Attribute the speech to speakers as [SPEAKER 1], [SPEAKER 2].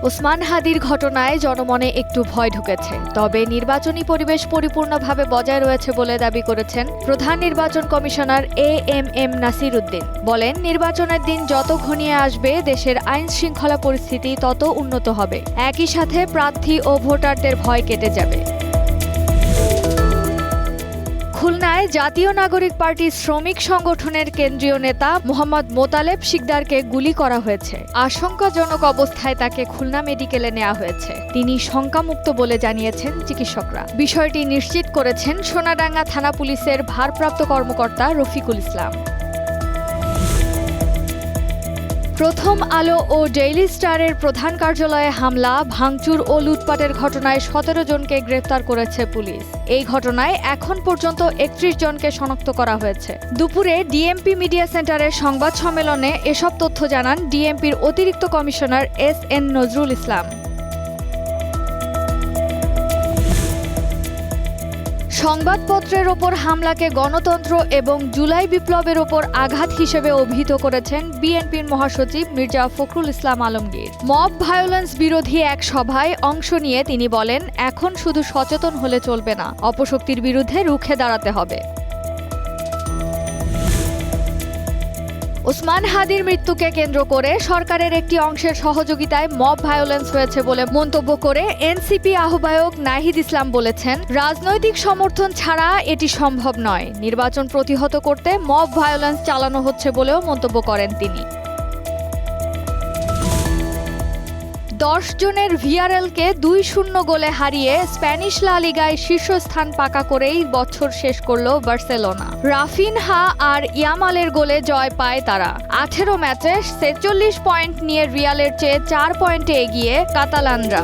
[SPEAKER 1] ওসমান হাদির ঘটনায় জনমনে একটু ভয় ঢুকেছে, তবে নির্বাচনী পরিবেশ পরিপূর্ণভাবে বজায় রয়েছে বলে দাবি করেছেন প্রধান নির্বাচন কমিশনার এএমএম নাসির উদ্দিন। বলেন, নির্বাচনের দিন যত ঘনিয়ে আসবে দেশের আইন শৃঙ্খলা পরিস্থিতি তত উন্নত হবে। একই সাথে প্রার্থী ও ভোটারদের ভয় কেটে যাবে। খুলনায় জাতীয় নাগরিক পার্টির শ্রমিক সংগঠনের কেন্দ্রীয় নেতা মোহাম্মদ মোতালেব শিকদারকে গুলি করা হয়েছে। আশঙ্কাজনক অবস্থায় তাকে খুলনা মেডিকেলে নেওয়া হয়েছে। তিনি শঙ্কামুক্ত বলে জানিয়েছেন চিকিৎসকরা। বিষয়টি নিশ্চিত করেছেন সোনাডাঙ্গা থানা পুলিশের ভারপ্রাপ্ত কর্মকর্তা রফিকুল ইসলাম। প্রথম আলো ও ডেইলি স্টারের প্রধান কার্যালয়ে হামলা, ভাঙচুর ও লুটপাটের ঘটনায় 17 জনকে গ্রেফতার করেছে পুলিশ। এই ঘটনায় এখন পর্যন্ত 31 জনকে শনাক্ত করা হয়েছে। দুপুরে ডিএমপি মিডিয়া সেন্টারের সংবাদ সম্মেলনে এসব তথ্য জানান ডিএমপির অতিরিক্ত কমিশনার এস.এন. নজরুল ইসলাম। সংবাদপত্রের ওপর হামলাকে গণতন্ত্র এবং জুলাই বিপ্লবের ওপর আঘাত হিসেবে অভিহিত করেছেন বিএনপির মহাসচিব মির্জা ফখরুল ইসলাম আলমগীর। মব ভায়োলেন্স বিরোধী এক সভায় অংশ নিয়ে তিনি বলেন, এখন শুধু সচেতন হলে চলবে না, অপশক্তির বিরুদ্ধে রুখে দাঁড়াতে হবে। ওসমান হাদির মৃত্যুকে কেন্দ্র করে সরকারের একটি অংশের সহযোগিতায় মব ভায়োলেন্স হয়েছে বলে মন্তব্য করে এনসিপি আহ্বায়ক নাহিদ ইসলাম বলেছেন, রাজনৈতিক সমর্থন ছাড়া এটি সম্ভব নয়। নির্বাচন প্রতিহত করতে মব ভায়োলেন্স চালানো হচ্ছে বলেও মন্তব্য করেন তিনি। 10 জনের ভিয়ারেলকে 2-0 গোলে হারিয়ে স্প্যানিশ লা লিগায় শীর্ষস্থান পাকা করেই বছর শেষ করল বার্সেলোনা। রাফিনহা আর ইয়ামালের গোলে জয় পায় তারা। 18 ম্যাচে 46 পয়েন্ট নিয়ে রিয়ালের চেয়ে 4 পয়েন্টে এগিয়ে কাতালানরা।